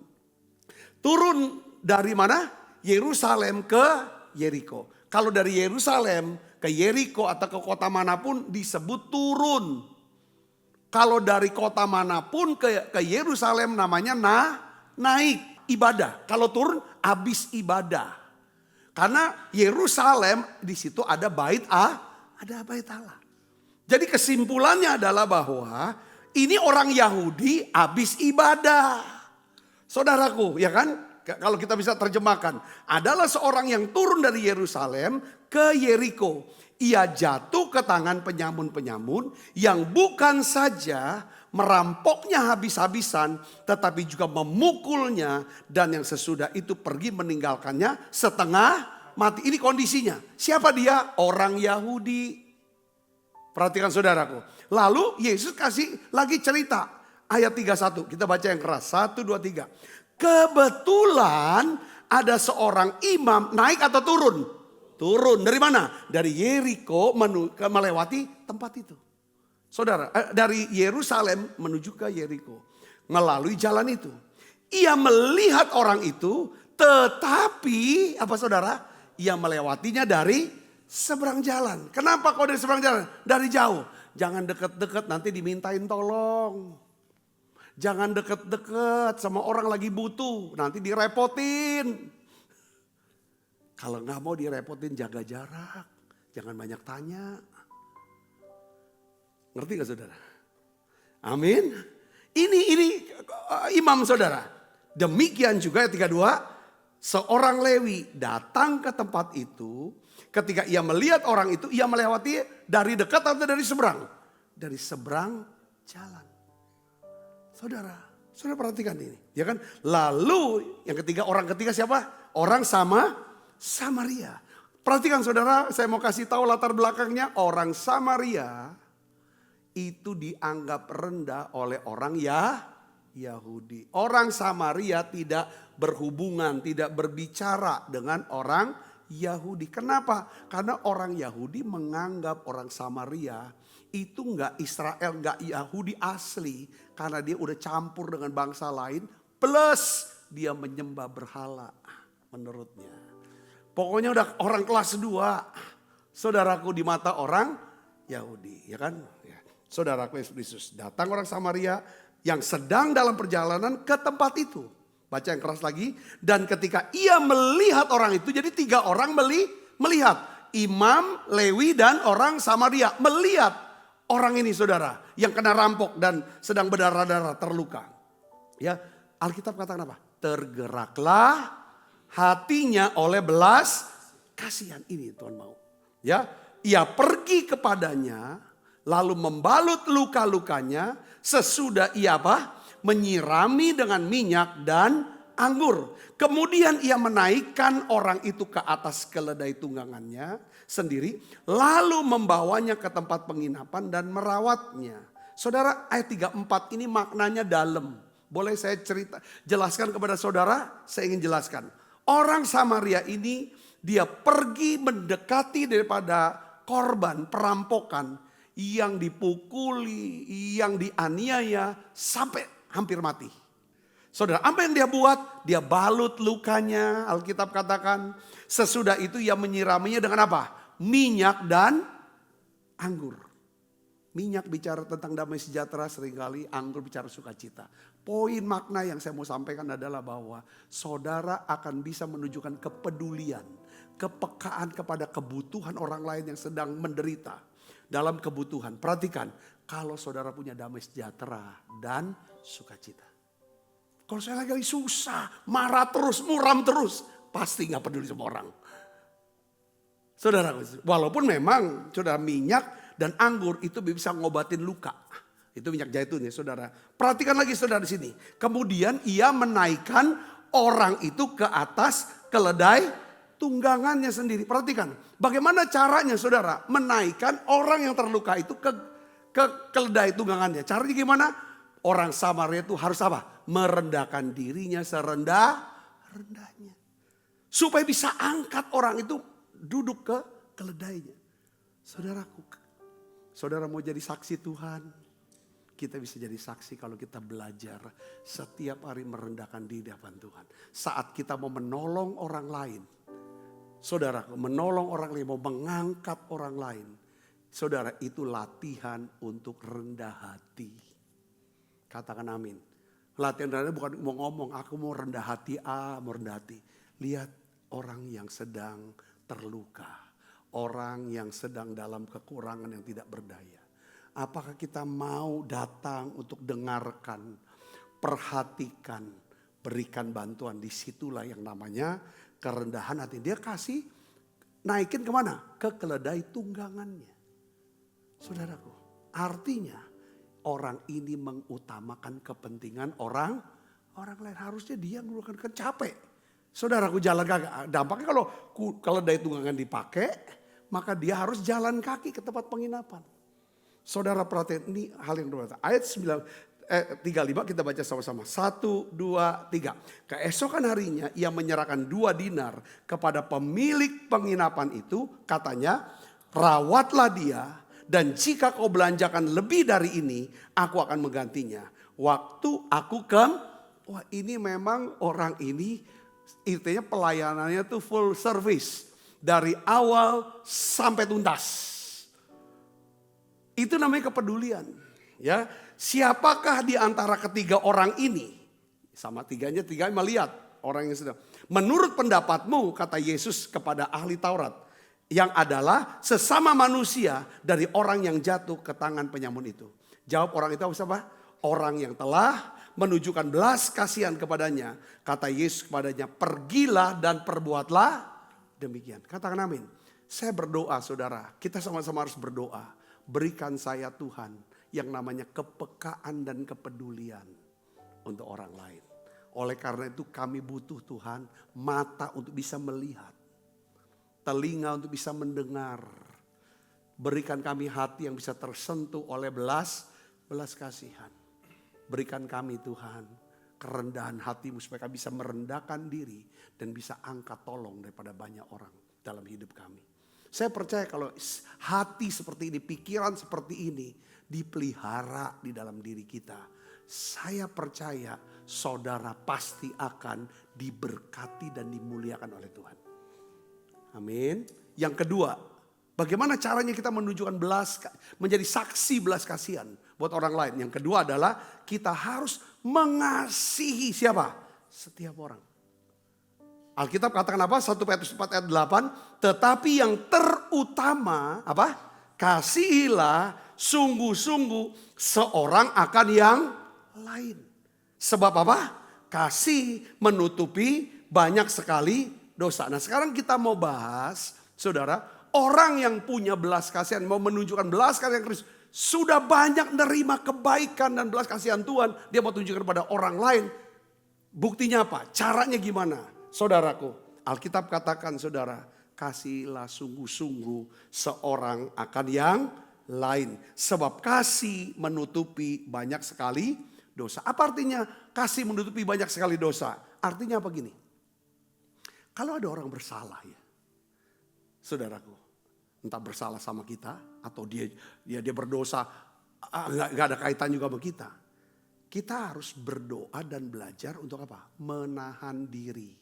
Turun dari mana? Yerusalem ke Yeriko. Kalau dari Yerusalem ke Yeriko atau ke kota manapun disebut turun. Kalau dari kota manapun ke Yerusalem namanya naik ibadah. Kalau turun habis ibadah. Karena Yerusalem di situ ada bait Allah. Jadi kesimpulannya adalah bahwa ini orang Yahudi habis ibadah. Saudaraku, ya kan? Kalau kita bisa terjemahkan, adalah seorang yang turun dari Yerusalem ke Yeriko. Ia jatuh ke tangan penyamun-penyamun yang bukan saja merampoknya habis-habisan, tetapi juga memukulnya, dan yang sesudah itu pergi meninggalkannya setengah mati. Ini kondisinya. Siapa dia? Orang Yahudi. Perhatikan saudaraku. Lalu Yesus kasih lagi cerita. Ayat 31, kita baca yang keras. 1, 2, 3. Kebetulan ada seorang imam naik atau turun? Turun. Dari mana? Dari Yeriko melewati tempat itu. Saudara, dari Yerusalem menuju ke Yeriko. Melalui jalan itu. Ia melihat orang itu, tetapi apa saudara? Ia melewatinya dari seberang jalan. Kenapa kok dari seberang jalan? Dari jauh. Jangan deket-deket nanti dimintain tolong. Jangan deket-deket sama orang lagi butuh, nanti direpotin. Kalau nggak mau direpotin jaga jarak, jangan banyak tanya. Ngerti gak saudara? Amin. Ini imam saudara. Demikian juga ayat 32, seorang Lewi datang ke tempat itu. Ketika ia melihat orang itu, ia melewati dari dekat atau dari seberang? Dari seberang jalan. Saudara perhatikan ini, ya kan? Lalu yang ketiga, orang ketiga siapa? Orang Samaria. Perhatikan saudara, saya mau kasih tahu latar belakangnya. Orang Samaria itu dianggap rendah oleh orang Yahudi. Orang Samaria tidak berhubungan, tidak berbicara dengan orang Yahudi. Kenapa? Karena orang Yahudi menganggap orang Samaria itu enggak Israel, enggak Yahudi asli. Karena dia udah campur dengan bangsa lain. Plus dia menyembah berhala menurutnya. Pokoknya udah orang kelas 2. Saudaraku di mata orang Yahudi. Ya kan? Ya. Saudaraku Yesus, datang orang Samaria yang sedang dalam perjalanan ke tempat itu. Baca yang keras lagi. Dan ketika ia melihat orang itu, jadi 3 orang melihat. Imam, Lewi, dan orang Samaria. Melihat orang ini saudara, yang kena rampok dan sedang berdarah-darah terluka. Ya, Alkitab katakan apa? Tergeraklah hatinya oleh belas kasihan. Ini Tuhan mau. Ya, ia pergi kepadanya, lalu membalut luka-lukanya. Sesudah ia menyirami dengan minyak dan anggur. Kemudian ia menaikkan orang itu ke atas keledai tunggangannya sendiri. Lalu membawanya ke tempat penginapan dan merawatnya. Saudara, ayat 34 ini maknanya dalam. Boleh saya jelaskan kepada saudara? Saya ingin jelaskan. Orang Samaria ini dia pergi mendekati daripada korban perampokan yang dipukuli, yang dianiaya sampai hampir mati. Saudara, apa yang dia buat? Dia balut lukanya, Alkitab katakan. Sesudah itu ia menyiraminya dengan apa? Minyak dan anggur. Minyak bicara tentang damai sejahtera seringkali, anggur bicara sukacita. Poin makna yang saya mau sampaikan adalah bahwa saudara akan bisa menunjukkan kepedulian, kepekaan kepada kebutuhan orang lain yang sedang menderita dalam kebutuhan. Perhatikan, kalau saudara punya damai sejahtera dan sukacita. Kalau saya lagi susah, marah terus, muram terus, pasti gak peduli sama orang. Saudara, walaupun memang saudara minyak dan anggur itu bisa ngobatin luka. Itu minyak zaitun ya saudara. Perhatikan lagi saudara di sini. Kemudian ia menaikkan orang itu ke atas keledai tunggangannya sendiri. Perhatikan bagaimana caranya saudara menaikkan orang yang terluka itu ke keledai tunggangannya. Caranya gimana? Orang Samaria itu harus apa? Merendahkan dirinya serendah-rendahnya. Supaya bisa angkat orang itu duduk ke keledainya. Saudaraku, saudara mau jadi saksi Tuhan. Kita bisa jadi saksi kalau kita belajar setiap hari merendahkan diri di hadapan Tuhan. Saat kita mau menolong orang lain. Saudaraku, menolong orang lain, mau mengangkat orang lain. Saudara, itu latihan untuk rendah hati. Katakan amin. Latihan rendah bukan mau ngomong, aku mau rendah hati, mau rendah hati. Lihat orang yang sedang terluka. Orang yang sedang dalam kekurangan yang tidak berdaya. Apakah kita mau datang untuk dengarkan, perhatikan, berikan bantuan. Disitulah yang namanya kerendahan hati. Dia kasih, naikin kemana? Ke keledai tunggangannya. Saudaraku, artinya orang ini mengutamakan kepentingan orang lain. Harusnya dia mengeluarkan capek. Saudaraku jalan kaki. Dampaknya kalau keledai tunggangan dipakai, maka dia harus jalan kaki ke tempat penginapan. Saudara perhatian ini hal yang berbeda. Ayat 35 kita baca sama-sama. 1, 2, 3. Keesokan harinya ia menyerahkan 2 dinar kepada pemilik penginapan itu. Katanya, rawatlah dia. Dan jika kau belanjakan lebih dari ini, aku akan menggantinya. Waktu aku wah ini memang orang ini, intinya pelayanannya tuh full service. Dari awal sampai tuntas. Itu namanya kepedulian. Ya, siapakah di antara ketiga orang ini? Sama tiga melihat orang yang sedang. Menurut pendapatmu, kata Yesus kepada ahli Taurat, yang adalah sesama manusia dari orang yang jatuh ke tangan penyamun itu. Jawab orang itu apa? orang yang telah menunjukkan belas kasihan kepadanya. Kata Yesus kepadanya, pergilah dan perbuatlah demikian. Katakan amin. Saya berdoa saudara, kita sama-sama harus berdoa. Berikan saya Tuhan yang namanya kepekaan dan kepedulian untuk orang lain. Oleh karena itu kami butuh Tuhan mata untuk bisa melihat. Telinga untuk bisa mendengar. Berikan kami hati yang bisa tersentuh oleh belas kasihan. Berikan kami Tuhan kerendahan hatimu supaya kami bisa merendahkan diri dan bisa angkat tolong daripada banyak orang dalam hidup kami. Saya percaya kalau hati seperti ini, pikiran seperti ini dipelihara di dalam diri kita. Saya percaya saudara pasti akan diberkati dan dimuliakan oleh Tuhan. Amin. Yang kedua, bagaimana caranya kita menunjukkan menjadi saksi belas kasihan buat orang lain. Yang kedua adalah kita harus mengasihi siapa? Setiap orang. Alkitab katakan apa? 1 Petrus 4 ayat 8. Tetapi yang terutama apa? Kasihilah sungguh-sungguh seorang akan yang lain. Sebab apa? Kasih menutupi banyak sekali dosa. Nah sekarang kita mau bahas, saudara, orang yang punya belas kasihan, mau menunjukkan belas kasihan Kristus, sudah banyak menerima kebaikan dan belas kasihan Tuhan, dia mau tunjukkan kepada orang lain. Buktinya apa? Caranya gimana? Saudaraku, Alkitab katakan saudara, kasihilah sungguh-sungguh seorang akan yang lain. Sebab kasih menutupi banyak sekali dosa. Apa artinya kasih menutupi banyak sekali dosa? Artinya apa gini? Kalau ada orang bersalah ya, saudaraku, entah bersalah sama kita atau dia berdosa, nggak ada kaitan juga sama kita. Kita harus berdoa dan belajar untuk apa? Menahan diri.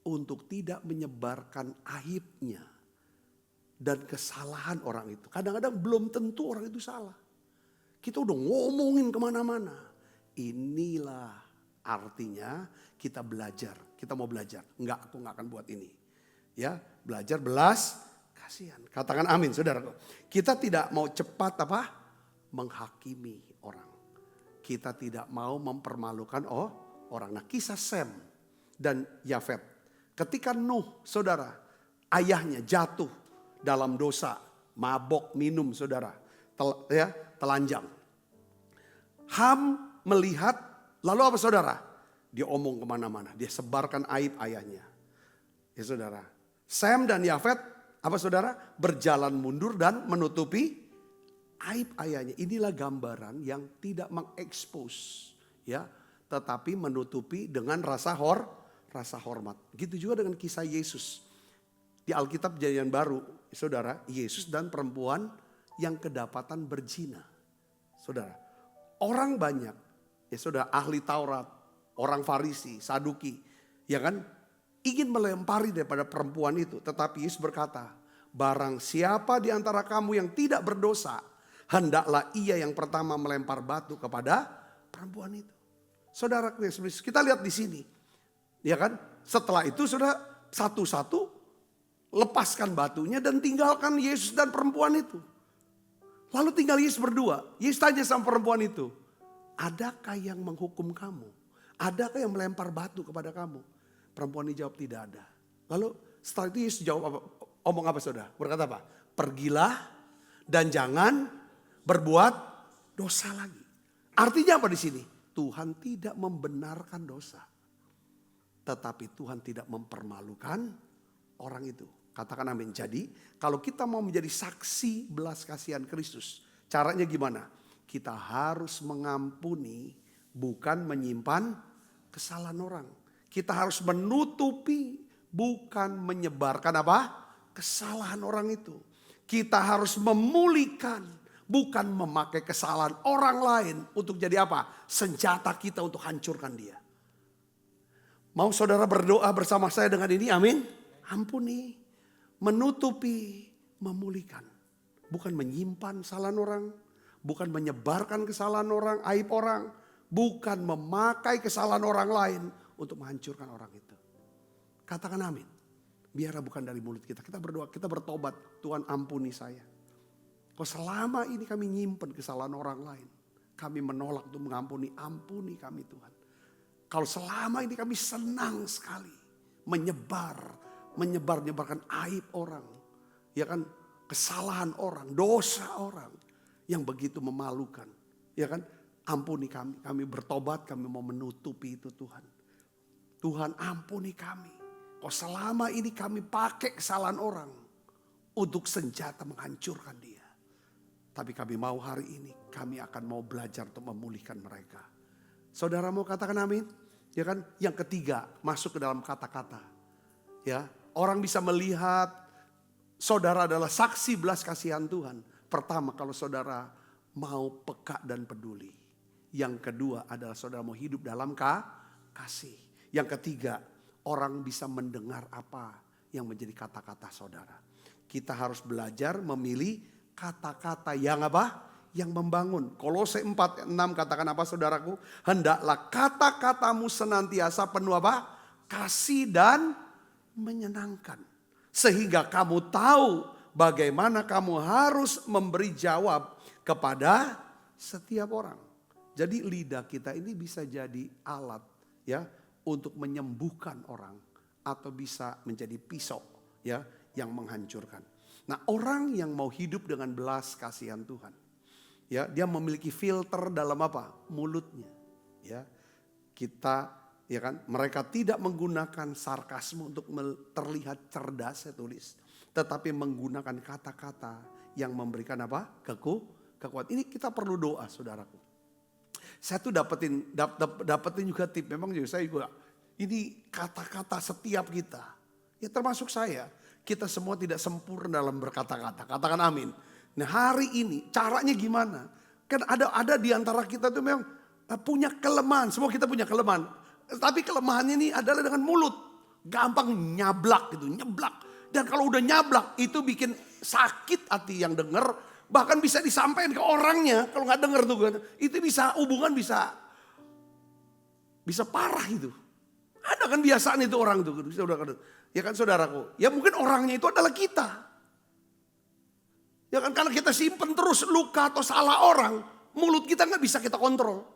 Untuk tidak menyebarkan aibnya dan kesalahan orang itu. Kadang-kadang belum tentu orang itu salah. Kita udah ngomongin kemana-mana. Inilah artinya kita belajar. Kita mau belajar. Enggak, aku nggak akan buat ini. Ya, belajar belas kasihan. Katakan amin, saudara. Kita tidak mau cepat apa? Menghakimi orang. Kita tidak mau mempermalukan orang. Nah, kisah Sem dan Yafet. Ketika Nuh, saudara, ayahnya jatuh dalam dosa, mabok minum, saudara, telanjang. Ham melihat, lalu apa saudara? Dia omong kemana-mana, dia sebarkan aib ayahnya. Ya saudara, Sem dan Yafet, apa saudara? Berjalan mundur dan menutupi aib ayahnya. Inilah gambaran yang tidak mengekspos, ya, tetapi menutupi dengan rasa hormat. Gitu juga dengan kisah Yesus. Di Alkitab Perjanjian Baru, saudara, Yesus dan perempuan yang kedapatan berzina. Saudara, orang banyak, ya saudara, ahli Taurat, orang Farisi, Saduki, ya kan, ingin melempari daripada perempuan itu. Tetapi Yesus berkata, barang siapa di antara kamu yang tidak berdosa, hendaklah ia yang pertama melempar batu kepada perempuan itu. Saudara, kita lihat di sini. Ya kan? Setelah itu sudah satu-satu lepaskan batunya dan tinggalkan Yesus dan perempuan itu. Lalu tinggal Yesus berdua. Yesus tanya sama perempuan itu, adakah yang menghukum kamu? Adakah yang melempar batu kepada kamu? Perempuan ini jawab tidak ada. Lalu setelah itu Yesus jawab apa? Omong apa saudara? Berkata apa? Pergilah dan jangan berbuat dosa lagi. Artinya apa di sini? Tuhan tidak membenarkan dosa. Tetapi Tuhan tidak mempermalukan orang itu. Katakan amin. Jadi kalau kita mau menjadi saksi belas kasihan Kristus. Caranya gimana? Kita harus mengampuni, bukan menyimpan kesalahan orang. Kita harus menutupi, bukan menyebarkan apa? Kesalahan orang itu. Kita harus memulihkan, bukan memakai kesalahan orang lain untuk jadi apa? Senjata kita untuk hancurkan dia. Mau saudara berdoa bersama saya dengan ini? Amin. Ampuni, menutupi, memulihkan. Bukan menyimpan kesalahan orang. Bukan menyebarkan kesalahan orang, aib orang. Bukan memakai kesalahan orang lain untuk menghancurkan orang itu. Katakan amin. Biarlah bukan dari mulut kita. Kita berdoa, kita bertobat. Tuhan ampuni saya. Kalau selama ini kami nyimpen kesalahan orang lain. kami menolak untuk mengampuni. Ampuni kami Tuhan. Kalau selama ini kami senang sekali menyebarkan aib orang. Ya kan, kesalahan orang, dosa orang yang begitu memalukan. Ya kan, ampuni kami. Kami bertobat, kami mau menutupi itu Tuhan. Tuhan ampuni kami. Kok selama ini kami pakai kesalahan orang untuk senjata menghancurkan dia. Tapi kami mau hari ini, kami akan mau belajar untuk memulihkan mereka. Saudara mau katakan amin? Ya kan? Yang ketiga, masuk ke dalam kata-kata. Ya, orang bisa melihat saudara adalah saksi belas kasihan Tuhan. Pertama, kalau saudara mau peka dan peduli. Yang kedua adalah saudara mau hidup dalam kasih. Yang ketiga, orang bisa mendengar apa yang menjadi kata-kata saudara. Kita harus belajar memilih kata-kata yang apa? Yang membangun. Kolose 4:6 katakan apa saudaraku? Hendaklah kata-katamu senantiasa penuh apa? Kasih dan menyenangkan. Sehingga kamu tahu bagaimana kamu harus memberi jawab kepada setiap orang. Jadi lidah kita ini bisa jadi alat ya untuk menyembuhkan orang atau bisa menjadi pisau ya yang menghancurkan. Nah, orang yang mau hidup dengan belas kasihan Tuhan, ya, dia memiliki filter dalam apa? Mulutnya, ya. Kita, ya kan, mereka tidak menggunakan sarkasme untuk terlihat cerdas, saya tulis, tetapi menggunakan kata-kata yang memberikan apa? Kekuatan. Ini kita perlu doa, saudaraku. Saya tuh dapetin juga tip. Memang juga saya juga ini kata-kata setiap kita, ya termasuk saya. Kita semua tidak sempurna dalam berkata-kata. Katakan amin. Nah, hari ini caranya gimana? Kan ada di antara kita tuh memang punya kelemahan. Semua kita punya kelemahan. Tapi kelemahannya ini adalah dengan mulut. Gampang nyablak gitu, nyeblak. Dan kalau udah nyablak itu bikin sakit hati yang denger. Bahkan bisa disampaikan ke orangnya. Kalau gak denger tuh kan. Itu bisa hubungan bisa parah itu. Ada kan biasaan itu orang tuh. Ya kan saudaraku, ya mungkin orangnya itu adalah kita. Ya kan karena kita simpen terus luka atau salah orang, mulut kita gak bisa kita kontrol.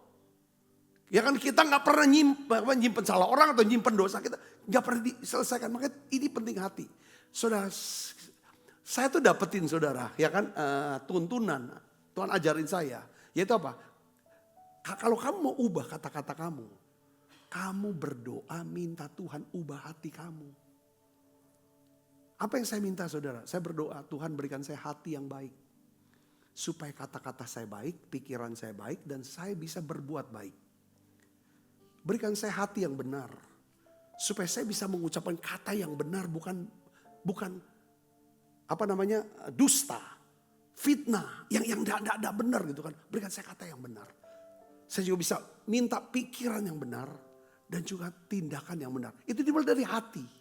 Ya kan kita gak pernah nyimpen salah orang atau nyimpen dosa kita. Gak pernah diselesaikan, makanya ini penting hati. Saudara, saya tuh dapetin saudara, ya kan tuntunan, Tuhan ajarin saya. Yaitu apa? Kalau kamu mau ubah kata-kata kamu berdoa minta Tuhan ubah hati kamu. Apa yang saya minta saudara? Saya berdoa Tuhan berikan saya hati yang baik. Supaya kata-kata saya baik, pikiran saya baik dan saya bisa berbuat baik. Berikan saya hati yang benar. Supaya saya bisa mengucapkan kata yang benar bukan dusta, fitnah yang tidak benar gitu kan. Berikan saya kata yang benar. Saya juga bisa minta pikiran yang benar dan juga tindakan yang benar. Itu dimulai dari hati.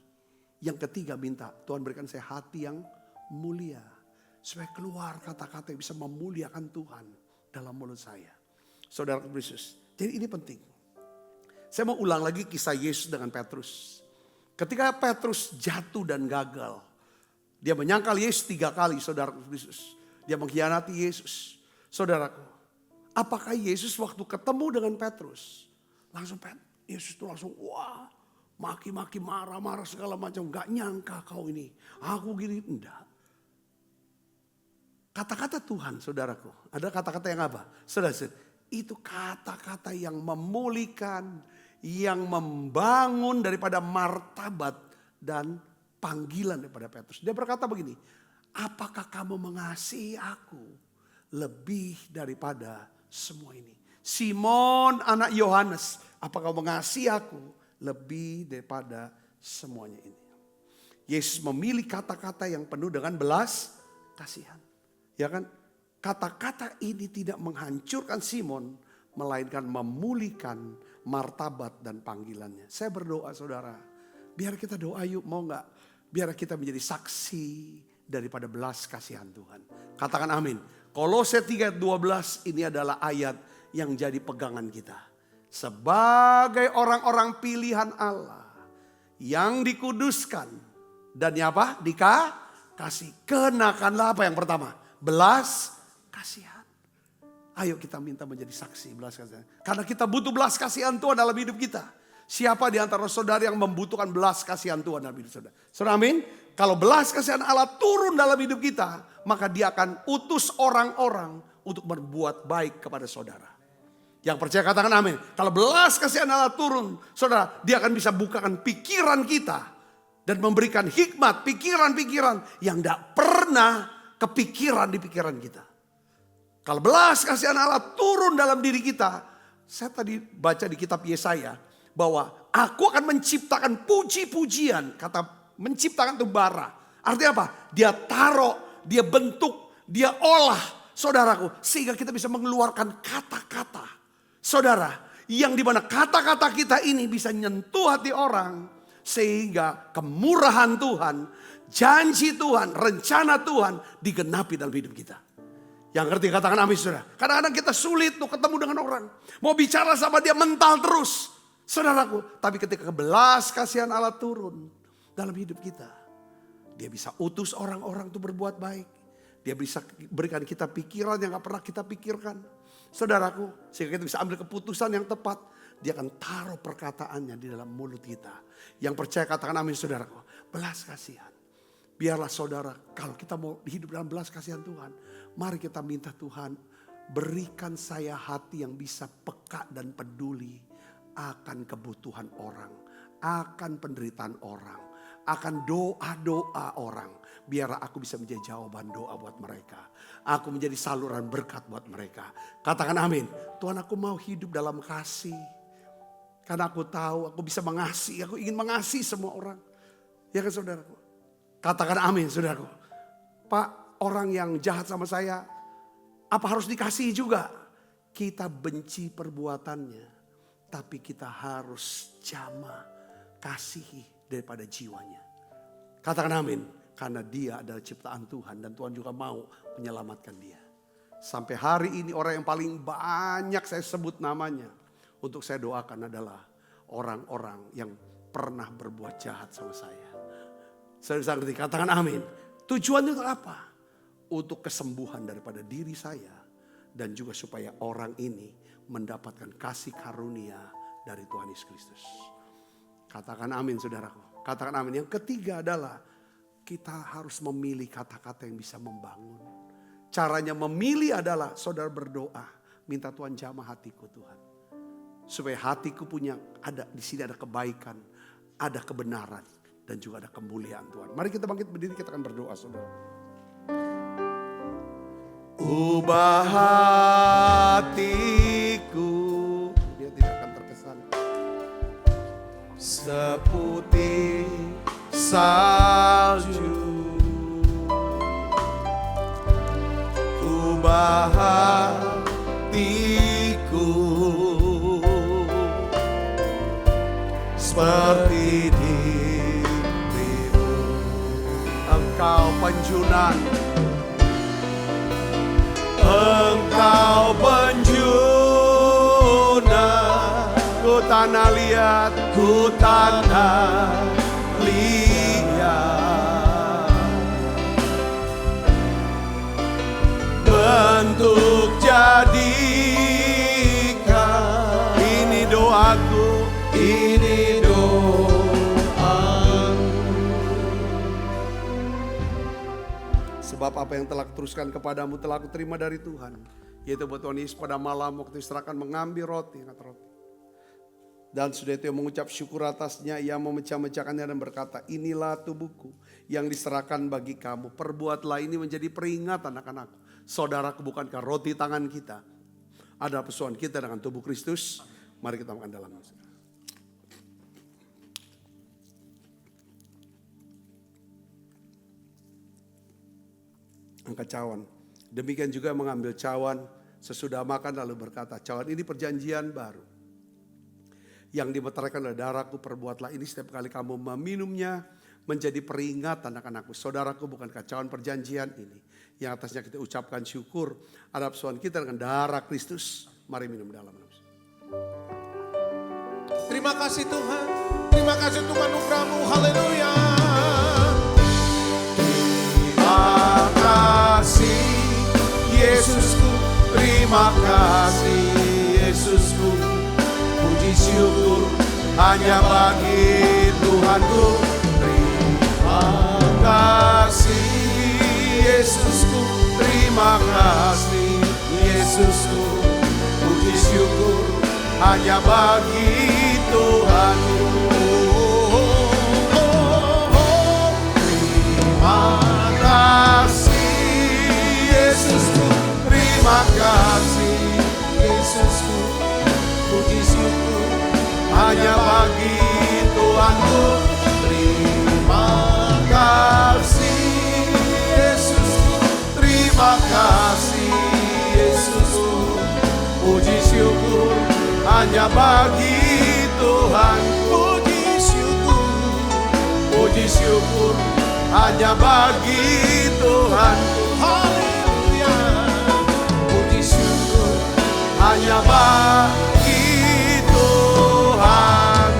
Yang ketiga minta Tuhan berikan saya hati yang mulia. Supaya keluar kata-kata yang bisa memuliakan Tuhan dalam mulut saya. Saudara Yesus. Jadi ini penting. Saya mau ulang lagi kisah Yesus dengan Petrus. Ketika Petrus jatuh dan gagal. Dia menyangkal Yesus 3 kali saudara Yesus. Dia mengkhianati Yesus. Saudaraku. Apakah Yesus waktu ketemu dengan Petrus. Yesus itu langsung wah. Maki-maki, marah-marah segala macam. Gak nyangka kau ini. Aku gini. Enggak. Kata-kata Tuhan saudaraku. Ada kata-kata yang apa? Saudara, itu kata-kata yang memulihkan. Yang membangun daripada martabat. Dan panggilan daripada Petrus. Dia berkata begini. Apakah kamu mengasihi aku. Lebih daripada semua ini. Simon anak Yohanes. Apakah kamu mengasihi aku. Lebih daripada semuanya ini. Yesus memilih kata-kata yang penuh dengan belas kasihan. Ya kan? Kata-kata ini tidak menghancurkan Simon. Melainkan memulihkan martabat dan panggilannya. Saya berdoa saudara. Biar kita doa yuk, mau gak? Biar kita menjadi saksi daripada belas kasihan Tuhan. Katakan amin. Kolose 3:12 ini adalah ayat yang jadi pegangan kita. Sebagai orang-orang pilihan Allah yang dikuduskan dan apa? Dikasih. Kenakanlah apa yang pertama? Belas kasihan. Ayo kita minta menjadi saksi belas kasihan. Karena kita butuh belas kasihan Tuhan dalam hidup kita. Siapa di antara saudara yang membutuhkan belas kasihan Tuhan dalam hidup saudara? Saudara, amin. Kalau belas kasihan Allah turun dalam hidup kita, maka dia akan utus orang-orang untuk berbuat baik kepada saudara. Yang percaya katakan amin. Kalau belas kasihan Allah turun, saudara, dia akan bisa bukakan pikiran kita. Dan memberikan hikmat, pikiran-pikiran yang tidak pernah kepikiran di pikiran kita. Kalau belas kasihan Allah turun dalam diri kita. Saya tadi baca di kitab Yesaya bahwa aku akan menciptakan puji-pujian. Kata menciptakan itu bara. Artinya apa? Dia taruh, dia bentuk, dia olah saudaraku. Sehingga kita bisa mengeluarkan kata-kata. Saudara, yang dimana kata-kata kita ini bisa nyentuh hati orang. Sehingga kemurahan Tuhan, janji Tuhan, rencana Tuhan digenapi dalam hidup kita. Yang ngerti katakan amin saudara. Kadang-kadang kita sulit tuh ketemu dengan orang. Mau bicara sama dia mental terus. Saudaraku, tapi ketika belas kasihan Allah turun dalam hidup kita. Dia bisa utus orang-orang untuk berbuat baik. Dia bisa berikan kita pikiran yang gak pernah kita pikirkan. Saudaraku, sehingga kita bisa ambil keputusan yang tepat. Dia akan taruh perkataannya di dalam mulut kita. Yang percaya katakan amin saudaraku. Belas kasihan. Biarlah saudara, kalau kita mau hidup dalam belas kasihan Tuhan. Mari kita minta Tuhan, berikan saya hati yang bisa peka dan peduli akan kebutuhan orang. Akan penderitaan orang. Akan doa-doa orang. Biarlah aku bisa menjadi jawaban doa buat mereka. Aku menjadi saluran berkat buat mereka. Katakan amin. Tuhan, aku mau hidup dalam kasih. Karena aku tahu aku bisa mengasihi. Aku ingin mengasihi semua orang. Ya kan saudaraku? Katakan amin saudaraku. Pak, orang yang jahat sama saya, apa harus dikasihi juga? Kita benci perbuatannya. Tapi kita harus jamah kasihi daripada jiwanya. Katakan amin. Karena dia adalah ciptaan Tuhan. Dan Tuhan juga mau menyelamatkan dia. Sampai hari ini orang yang paling banyak saya sebut namanya. Untuk saya doakan adalah orang-orang yang pernah berbuat jahat sama saya. Saya bisa ngerti, katakan amin. Tujuannya untuk apa? Untuk kesembuhan daripada diri saya. Dan juga supaya orang ini mendapatkan kasih karunia dari Tuhan Yesus Kristus. Katakan amin saudaraku. Katakan amin. Yang ketiga adalah kita harus memilih kata-kata yang bisa membangun. Caranya memilih adalah saudara berdoa. Minta Tuhan jamah hatiku Tuhan. Supaya hatiku punya ada di sini ada kebaikan, ada kebenaran dan juga ada kemuliaan Tuhan. Mari kita bangkit berdiri, kita akan berdoa saudara. Ubah hatiku, dia tidak akan terkesan. Seputih salju. Ubah hatiku seperti dirimu. Engkau penjunan, engkau penjunan. Ku tanah liat, ku tanah liat. Bentuk jadikan. Ini doaku, ini doaku. Sebab apa yang telah kuteruskan kepadamu telah aku terima dari Tuhan. Yaitu buat Tuhan Yesus pada malam waktu diserahkan mengambil roti. Dan sudah itu mengucap syukur atasnya, ia memecah-mecahkannya dan berkata, inilah tubuhku yang diserahkan bagi kamu. Perbuatlah ini menjadi peringatan akan aku. Saudaraku, bukankah roti tangan kita adalah persoalan kita dengan tubuh Kristus? Mari kita makan dalam. Angkat cawan. Demikian juga mengambil cawan sesudah makan lalu berkata, cawan ini perjanjian baru. Yang dimeteraikan oleh darahku, perbuatlah ini setiap kali kamu meminumnya menjadi peringatan akan aku. Saudaraku, bukankah cawan perjanjian ini yang atasnya kita ucapkan syukur atas persoalan kita dengan darah Kristus. Mari minum dalam. Terima kasih Tuhan. Terima kasih Tuhan anugerah-Mu. Haleluya. Terima kasih Yesusku. terima kasih Yesusku. Puji syukur hanya bagi Tuhanku. Terima kasih Yesusku. Terima kasih Yesusku. Puji syukur hanya bagi Tuhanku. Terima kasih Yesusku. Terima kasih Yesusku. Puji syukur hanya bagi Tuhanku. Terima kasih Yesusku. Terima kasih Yesusku. Puji syukur hanya bagi Tuhan. Puji syukur, puji syukur hanya bagi Tuhan. Haleluya. Puji syukur hanya bagi Tuhan.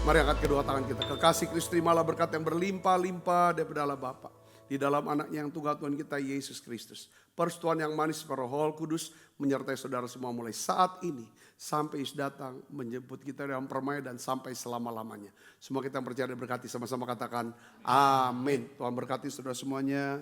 Mari angkat kedua tangan kita. Kekasih Kristus, terimalah berkat yang berlimpah-limpah daripada Allah Bapa, di dalam anaknya yang tunggal Tuhan kita Yesus Kristus. Persekutuan yang manis Roh Kudus menyertai saudara semua mulai saat ini sampai Yesus datang menjemput kita dalam permainan dan sampai selama-lamanya. Semua kita yang percaya dan berkati sama-sama katakan amin. Tuhan berkati saudara semuanya.